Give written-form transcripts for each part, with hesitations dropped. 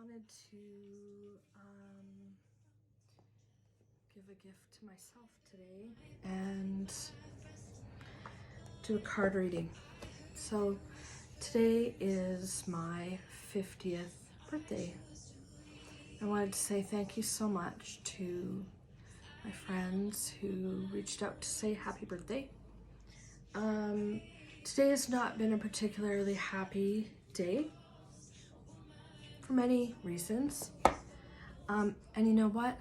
wanted to give a gift to myself today and do a card reading. So today is my 50th birthday. I wanted to say thank you so much to my friends who reached out to say happy birthday. Today has not been a particularly happy day for many reasons. And you know what?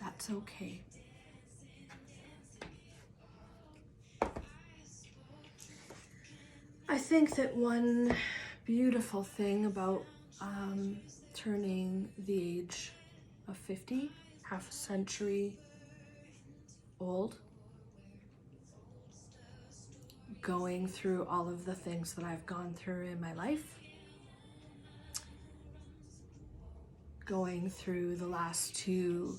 That's okay. I think that one beautiful thing about turning the age of 50, half a century old, going through all of the things that I've gone through in my life, going through the last 2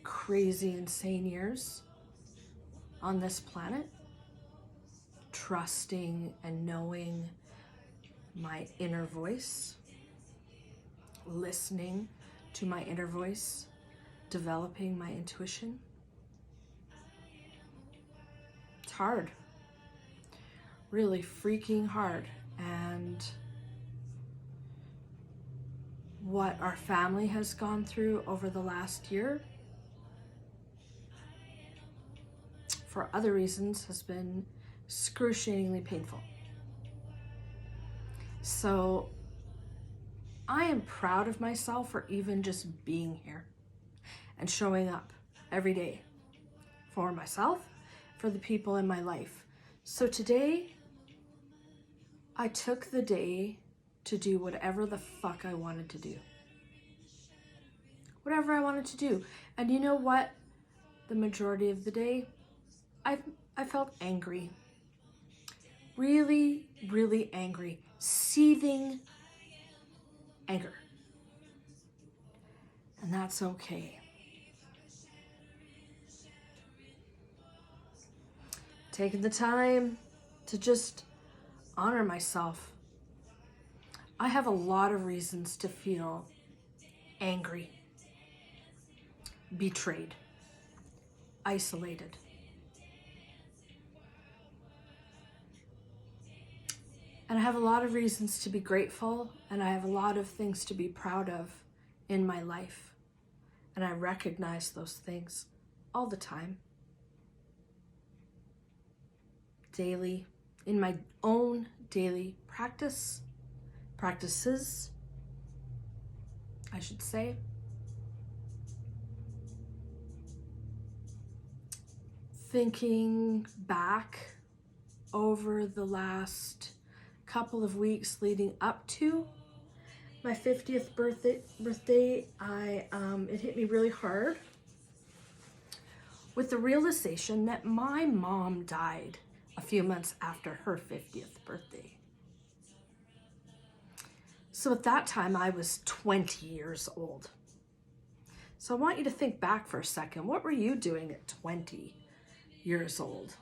crazy, insane years on this planet, trusting and knowing my inner voice, listening to my inner voice, developing my intuition. It's hard, really freaking hard. And what our family has gone through over the last year, for other reasons, has been excruciatingly painful. So I am proud of myself for even just being here and showing up every day for myself, for the people in my life. So today, I took the day to do whatever the fuck I wanted to do. Whatever I wanted to do. And you know what? The majority of the day, I felt angry. Really, really angry. Seething anger. And that's okay. Taking the time to just honor myself. I have a lot of reasons to feel angry, betrayed, isolated. And I have a lot of reasons to be grateful, and I have a lot of things to be proud of in my life. And I recognize those things all the time. Daily, in my own daily practices, I should say. Thinking back over the last couple of weeks leading up to my 50th birthday, it hit me really hard with the realization that my mom died a few months after her 50th birthday. So at that time, I was 20 years old. So I want you to think back for a second. What were you doing at 20 years old?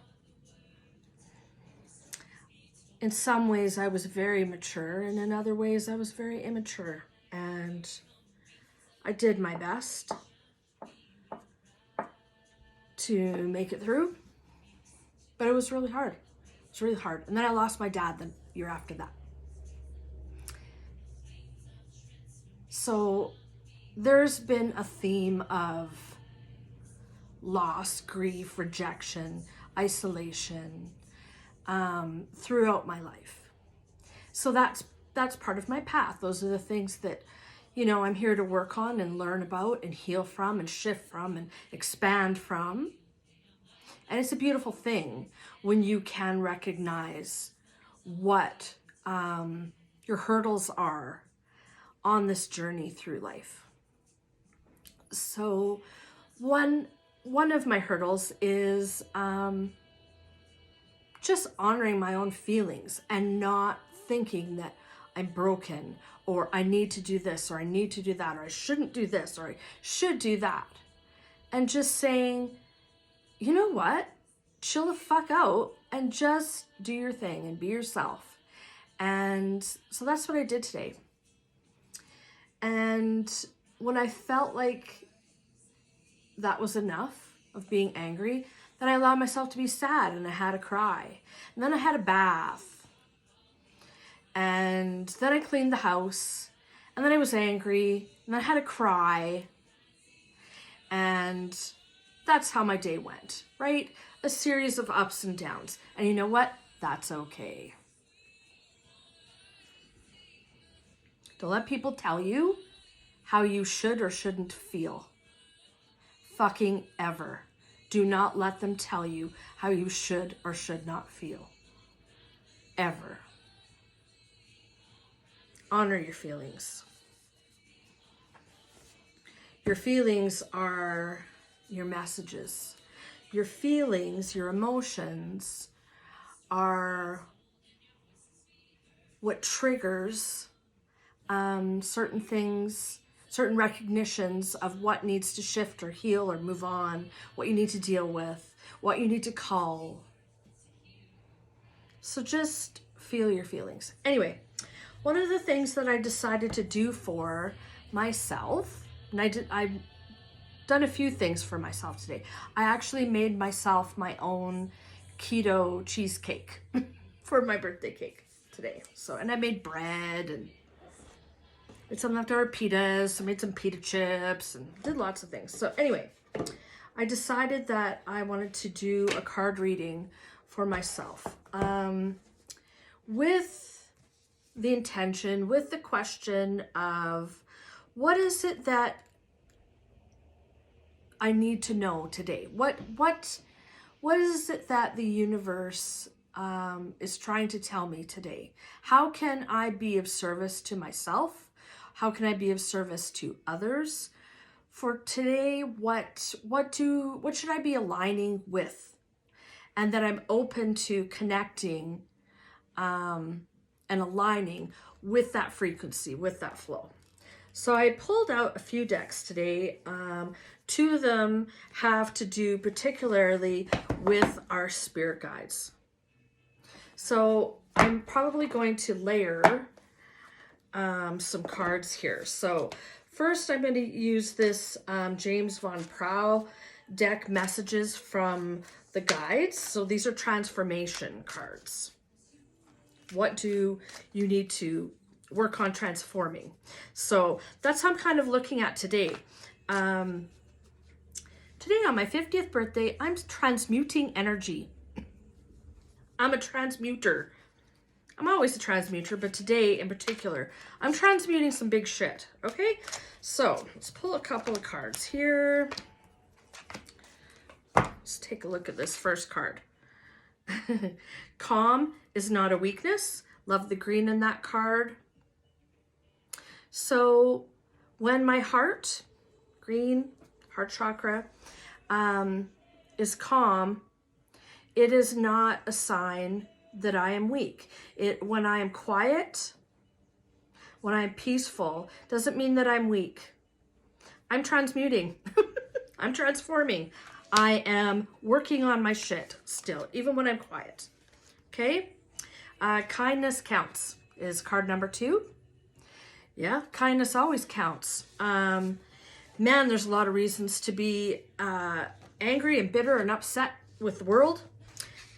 In some ways, I was very mature, and in other ways, I was very immature. And I did my best to make it through, but it was really hard. It's really hard. And then I lost my dad the year after that. So there's been a theme of loss, grief, rejection, isolation throughout my life. So that's part of my path. Those are the things that, I'm here to work on and learn about and heal from and shift from and expand from. And it's a beautiful thing when you can recognize what your hurdles are on this journey through life. So one of my hurdles is just honoring my own feelings and not thinking that I'm broken or I need to do this or I need to do that or I shouldn't do this or I should do that. And just saying, you know what? Chill the fuck out and just do your thing and be yourself. And so that's what I did today. And when I felt like that was enough of being angry, then I allowed myself to be sad and I had a cry. And then I had a bath. And then I cleaned the house. And then I was angry. And I had a cry. And that's how my day went, right? A series of ups and downs. And you know what? That's okay. Don't let people tell you how you should or shouldn't feel. Fucking ever. Do not let them tell you how you should or should not feel. Ever. Honor your feelings. Your feelings are your messages. Your feelings, your emotions are what triggers certain things, certain recognitions of what needs to shift or heal or move on, what you need to deal with, what you need to call. So just feel your feelings. Anyway, one of the things that I decided to do for myself, and I've done a few things for myself today. I actually made myself my own keto cheesecake for my birthday cake today. So, and I made bread and made some leftover pitas. I made some pita chips and did lots of things. So anyway, I decided that I wanted to do a card reading for myself with the intention, with the question of what is it that I need to know today? What is it that the universe is trying to tell me today? How can I be of service to myself? How can I be of service to others? For today, what should I be aligning with? And that I'm open to connecting and aligning with that frequency, with that flow. So I pulled out a few decks today. Two of them have to do particularly with our spirit guides. So I'm probably going to layer some cards here. So first I'm going to use this James Van Praagh deck, Messages from the Guides. So these are transformation cards. What do you need to work on transforming? So that's how I'm kind of looking at today. Today on my 50th birthday, I'm transmuting energy. I'm a transmuter. I'm always a transmuter, but today in particular, I'm transmuting some big shit, okay? So let's pull a couple of cards here. Let's take a look at this first card. Calm is not a weakness. Love the green in that card. So when my heart, green, heart chakra, is calm, it is not a sign that I am weak. When I am quiet, when I'm peaceful, doesn't mean that I'm weak. I'm transmuting. I'm transforming. I am working on my shit still, even when I'm quiet. Okay? Kindness counts is card number 2. Yeah, kindness always counts. Man, there's a lot of reasons to be angry and bitter and upset with the world.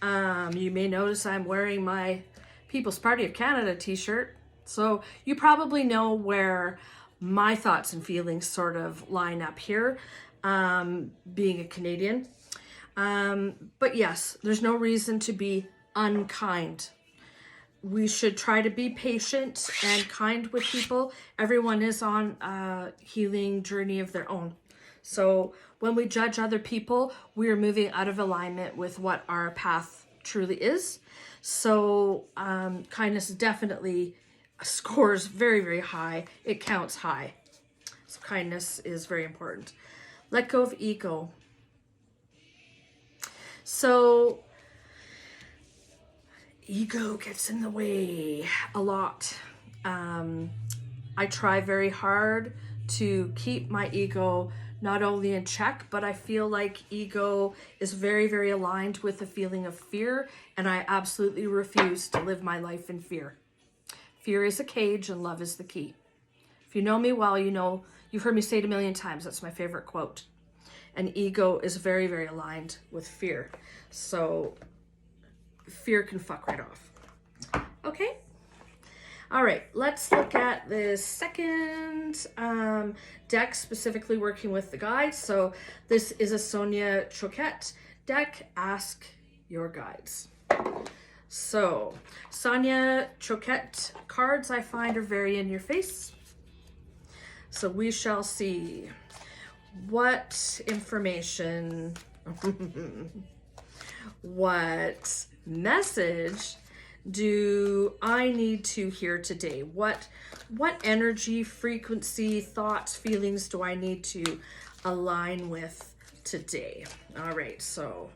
You may notice I'm wearing my People's Party of Canada t-shirt. So you probably know where my thoughts and feelings sort of line up here, being a Canadian. But yes, there's no reason to be unkind. We should try to be patient and kind with people. Everyone is on a healing journey of their own. So when we judge other people, we are moving out of alignment with what our path truly is. So kindness definitely scores very, very high. It counts high. So kindness is very important. Let go of ego. So ego gets in the way a lot. I try very hard to keep my ego not only in check, but I feel like ego is very, very aligned with the feeling of fear, and I absolutely refuse to live my life in fear. Fear is a cage and love is the key. If you know me well, you know, you've heard me say it a million times. That's my favorite quote. And ego is very, very aligned with fear. So fear can fuck right off. Okay. All right, let's look at the second deck, specifically working with the guides. So this is a Sonia Choquette deck, Ask Your Guides. So Sonia Choquette cards I find are very in your face. So we shall see what information, what message do I need to hear today? What energy, frequency, thoughts, feelings do I need to align with today? All right, so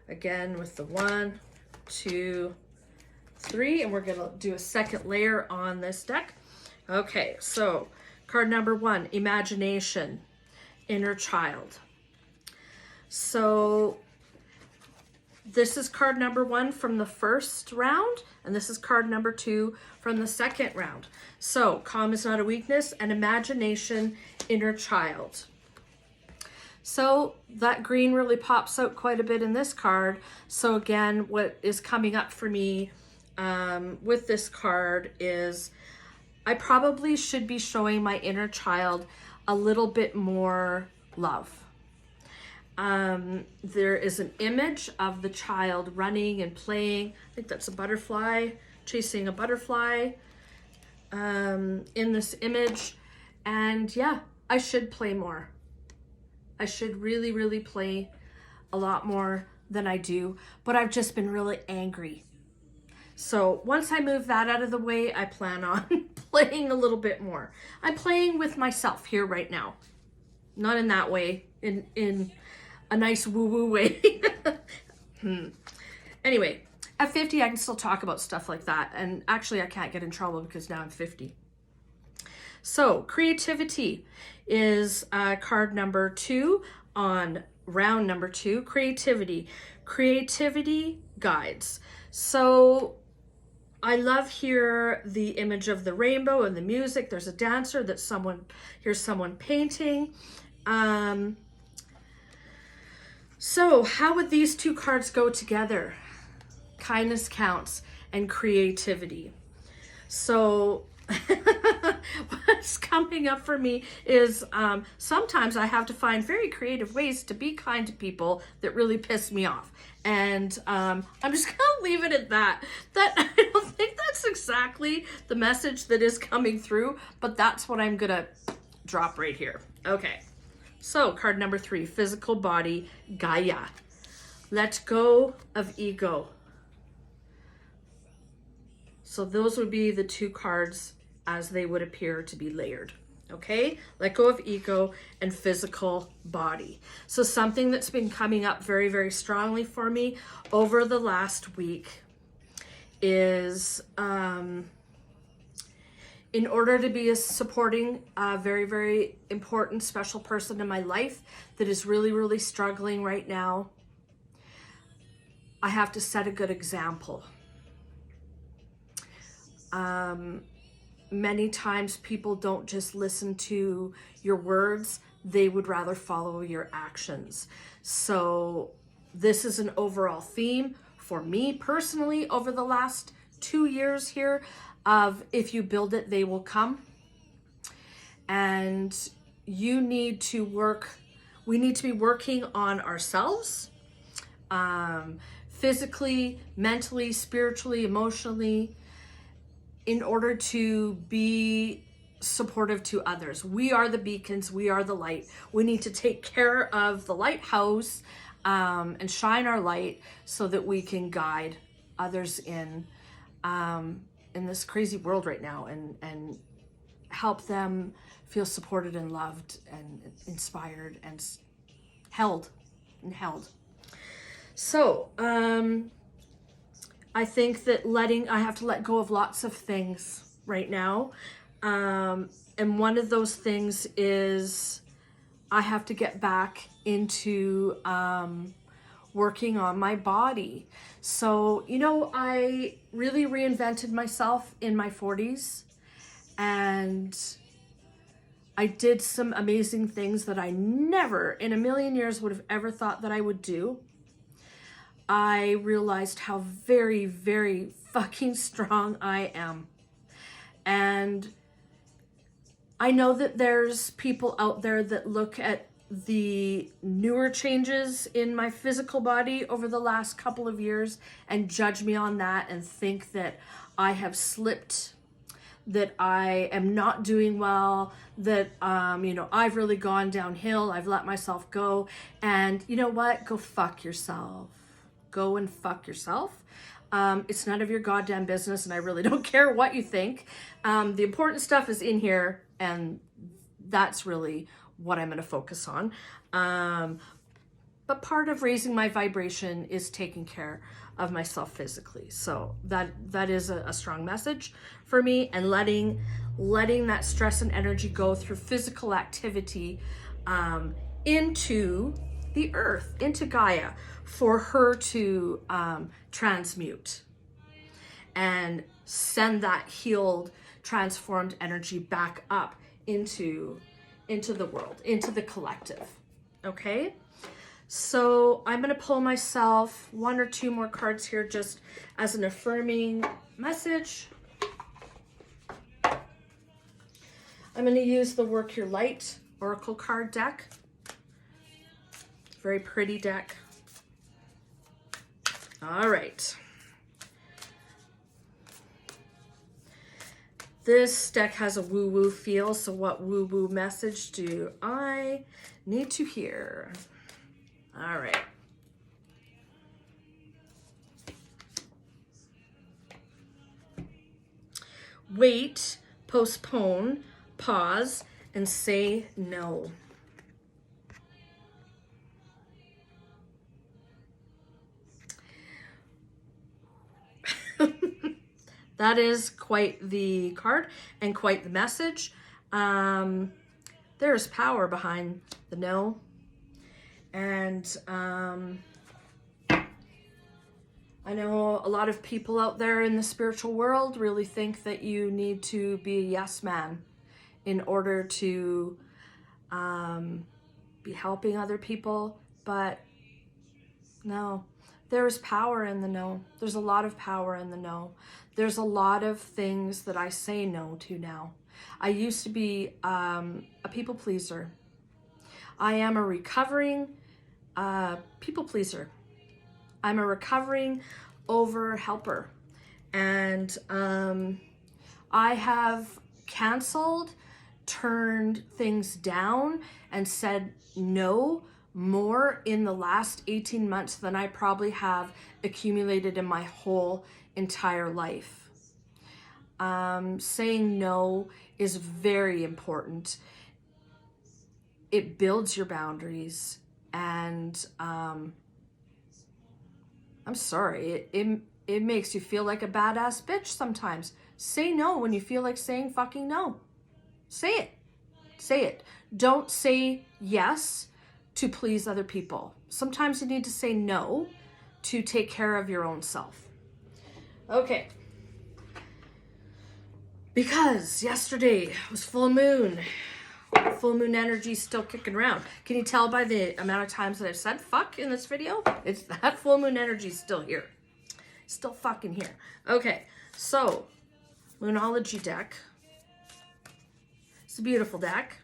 again with the 1, 2, 3, and we're gonna do a second layer on this deck. Okay, so card number 1, imagination, inner child. So this is card number 1 from the first round, and this is card number 2 from the second round. So calm is not a weakness, and imagination, inner child. So that green really pops out quite a bit in this card. So again, what is coming up for me with this card is I probably should be showing my inner child a little bit more love. There is an image of the child running and playing. I think that's a butterfly, chasing a butterfly in this image. And yeah, I should play more. I should really, really play a lot more than I do, but I've just been really angry. So once I move that out of the way, I plan on playing a little bit more. I'm playing with myself here right now. Not in that way, in a nice woo-woo way. Anyway, at 50, I can still talk about stuff like that. And actually, I can't get in trouble because now I'm 50. So creativity is card number 2 on round number 2. Creativity guides. So I love here the image of the rainbow and the music. There's a dancer here's someone painting. So how would these two cards go together? Kindness counts and creativity. So what's coming up for me is sometimes I have to find very creative ways to be kind to people that really piss me off. And I'm just gonna leave it at that. I don't think that's exactly the message that is coming through, but that's what I'm gonna drop right here. Okay. So card number 3, physical body, Gaia. Let go of ego. So those would be the 2 cards as they would appear to be layered. Okay, let go of ego and physical body. So something that's been coming up very, very strongly for me over the last week is in order to be a supporting, very, very important, special person in my life that is really, really struggling right now, I have to set a good example. Many times people don't just listen to your words, they would rather follow your actions. So this is an overall theme for me personally over the last 2 years here of if you build it, they will come. And we need to be working on ourselves, physically, mentally, spiritually, emotionally, in order to be supportive to others. We are the beacons, we are the light. We need to take care of the lighthouse and shine our light so that we can guide others in this crazy world right now and help them feel supported and loved and inspired and held. So, I think that I have to let go of lots of things right now. And one of those things is I have to get back into working on my body. So, I really reinvented myself in my 40s, and I did some amazing things that I never in a million years would have ever thought that I would do. I realized how very, very fucking strong I am. And I know that there's people out there that look at the newer changes in my physical body over the last couple of years and judge me on that and think that I have slipped, that I am not doing well, that, I've really gone downhill, I've let myself go. And you know what? Go fuck yourself. Go and fuck yourself. It's none of your goddamn business, and I really don't care what you think. The important stuff is in here, and that's really what I'm going to focus on. But part of raising my vibration is taking care of myself physically. So that is a strong message for me, and letting that stress and energy go through physical activity into the earth, into Gaia, for her to transmute and send that healed, transformed energy back up into the world, into the collective. Okay? So I'm going to pull myself 1 or 2 more cards here just as an affirming message. I'm going to use the Work Your Light Oracle card deck. Very pretty deck. All right. This deck has a woo-woo feel, so what woo-woo message do I need to hear? All right. Wait, postpone, pause, and say no. That is quite the card and quite the message. There's power behind the no. And I know a lot of people out there in the spiritual world really think that you need to be a yes man in order to be helping other people. But no, there's power in the no. There's a lot of power in the no. There's a lot of things that I say no to now. I used to be a people pleaser. I am a recovering people pleaser. I'm a recovering over helper. And I have canceled, turned things down, and said no more in the last 18 months than I probably have accumulated in my whole entire life. Saying no is very important. It builds your boundaries, and I'm sorry, it makes you feel like a badass bitch sometimes. Say no when you feel like saying fucking no. Say it. Say it. Don't say yes to please other people. Sometimes you need to say no to take care of your own self. Okay. Because yesterday was full moon. Full moon energy is still kicking around. Can you tell by the amount of times that I've said fuck in this video? It's that full moon energy is still here. Still fucking here. Okay, so Moonology deck. It's a beautiful deck.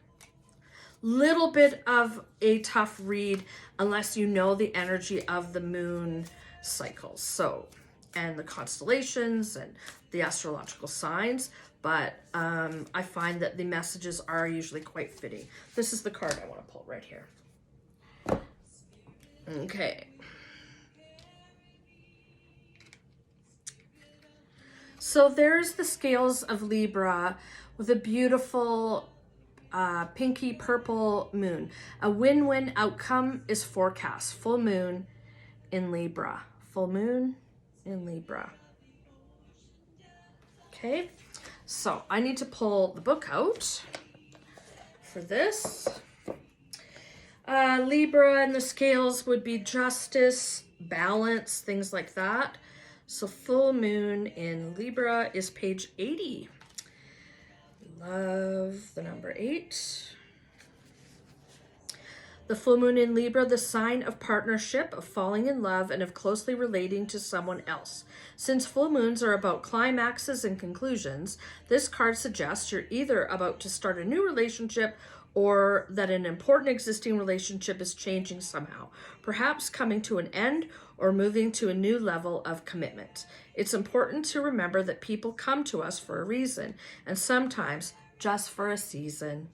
Little bit of a tough read unless you know the energy of the moon cycles. So, and the constellations and the astrological signs. But I find that the messages are usually quite fitting. This is the card I want to pull right here. Okay. So there's the scales of Libra with a beautiful pinky purple moon. A win-win outcome is forecast. Full moon in Libra. Full moon in Libra. Okay. So I need to pull the book out for this. Libra and the scales would be justice, balance, things like that. So full moon in Libra is page 80. Love the number 8. The full moon in Libra, the sign of partnership, of falling in love, and of closely relating to someone else. Since full moons are about climaxes and conclusions, this card suggests you're either about to start a new relationship or that an important existing relationship is changing somehow, perhaps coming to an end or moving to a new level of commitment. It's important to remember that people come to us for a reason, and sometimes just for a season.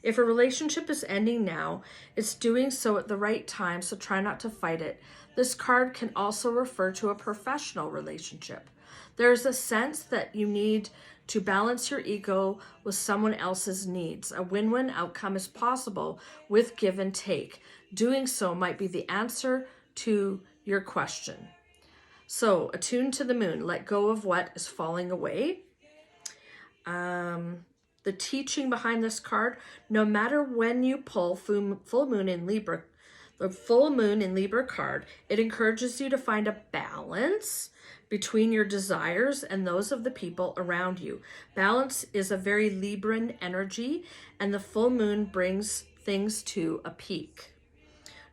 If a relationship is ending now, it's doing so at the right time, so try not to fight it. This card can also refer to a professional relationship. There's a sense that you need to balance your ego with someone else's needs. A win-win outcome is possible with give and take. Doing so might be the answer to your question. So, attune to the moon. Let go of what is falling away. The teaching behind this card, no matter when you pull full moon in Libra, the full moon in Libra card, it encourages you to find a balance between your desires and those of the people around you. Balance is a very Libran energy, and the full moon brings things to a peak.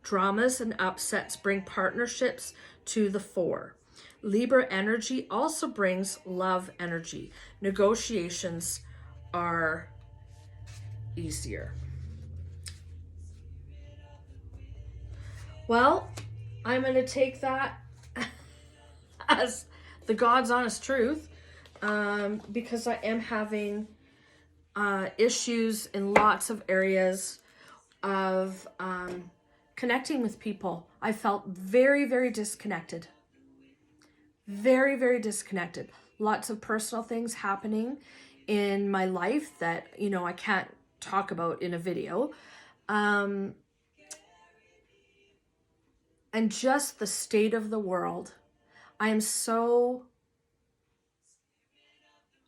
Dramas and upsets bring partnerships to the fore. Libra energy also brings love energy. Negotiations are easier. Well, I'm going to take that as the God's honest truth, because I am having issues in lots of areas of connecting with people. I felt very, very disconnected. Very, very disconnected. Lots of personal things happening in my life that, I can't talk about in a video. And just the state of the world. I am so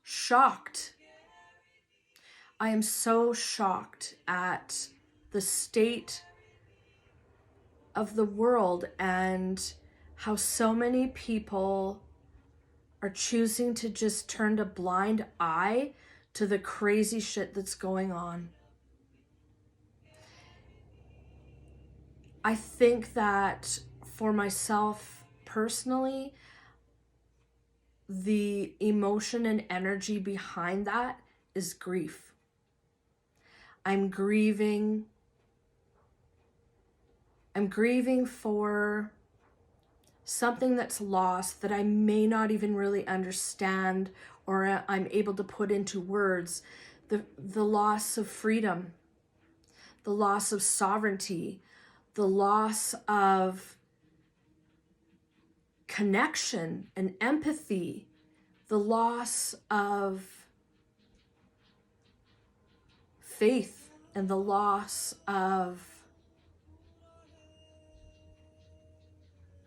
shocked. I am so shocked at the state of the world and how so many people are choosing to just turn a blind eye to the crazy shit that's going on. I think that for myself personally, the emotion and energy behind that is grief. I'm grieving for something that's lost that I may not even really understand or I'm able to put into words. The loss of freedom, the loss of sovereignty, the loss of connection and empathy, the loss of faith, and the loss of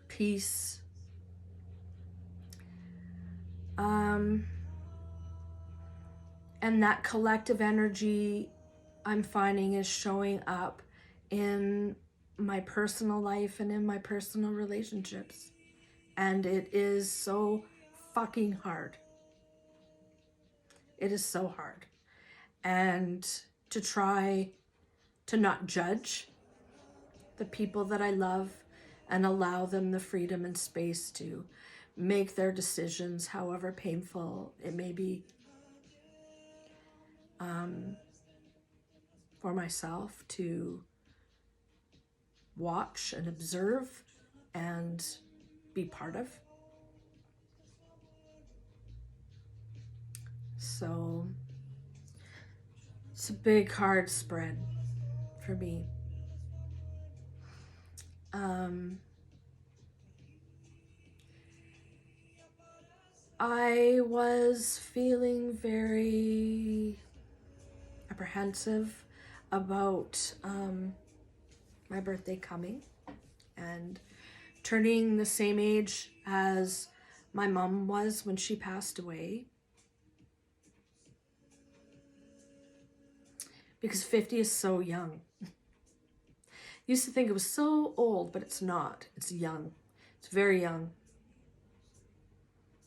peace. And that collective energy I'm finding is showing up in my personal life and in my personal relationships. And it is so fucking hard. It is so hard. And to try to not judge the people that I love and allow them the freedom and space to make their decisions, however painful it may be, for myself to watch and observe and be part of. So it's a big, hard spread for me. I was feeling very apprehensive about my birthday coming and turning the same age as my mom was when she passed away. Because 50 is so young. Used to think it was so old, but it's not. It's young. It's very young.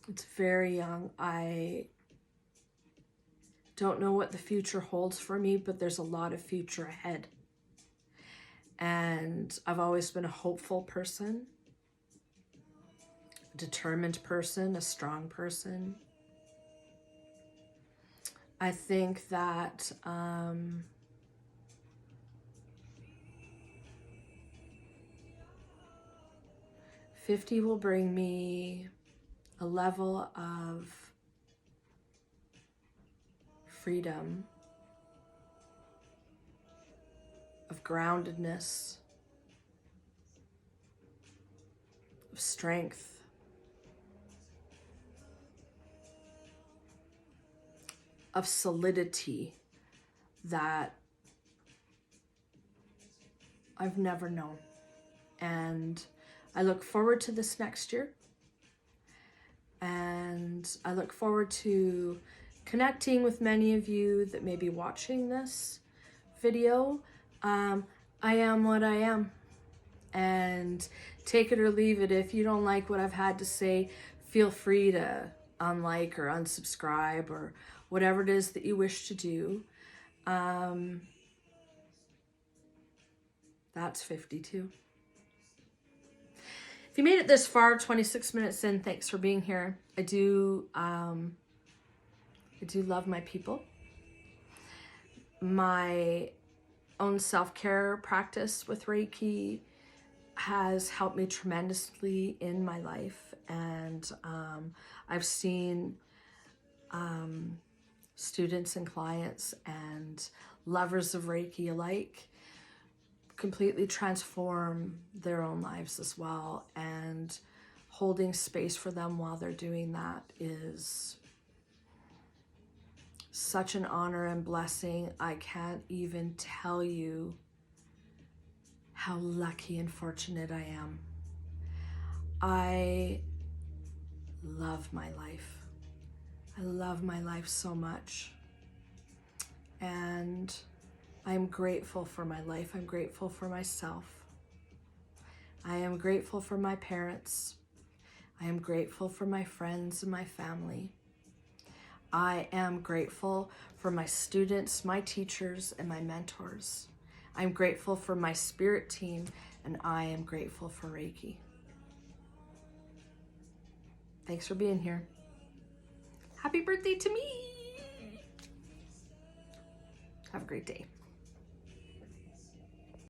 It's very young. I Don't know what the future holds for me, but there's a lot of future ahead. And I've always been a hopeful person, a determined person, a strong person. I think that 50 will bring me a level of freedom, of groundedness, of strength, of solidity that I've never known. And I look forward to this next year. And I look forward to connecting with many of you that may be watching this video. I am what I am. And take it or leave it. If you don't like what I've had to say, feel free to unlike or unsubscribe or whatever it is that you wish to do. That's 52. If you made it this far, 26 minutes in, thanks for being here. I do love my people. My own self-care practice with Reiki has helped me tremendously in my life. And I've seen students and clients and lovers of Reiki alike completely transform their own lives as well. And holding space for them while they're doing that is such an honor and blessing. I can't even tell you how lucky and fortunate I am. I love my life. I love my life so much. And I'm grateful for my life. I'm grateful for myself. I am grateful for my parents. I am grateful for my friends and my family. I am grateful for my students, my teachers, and my mentors. I'm grateful for my spirit team, and I am grateful for Reiki. Thanks for being here. Happy birthday to me. Have a great day.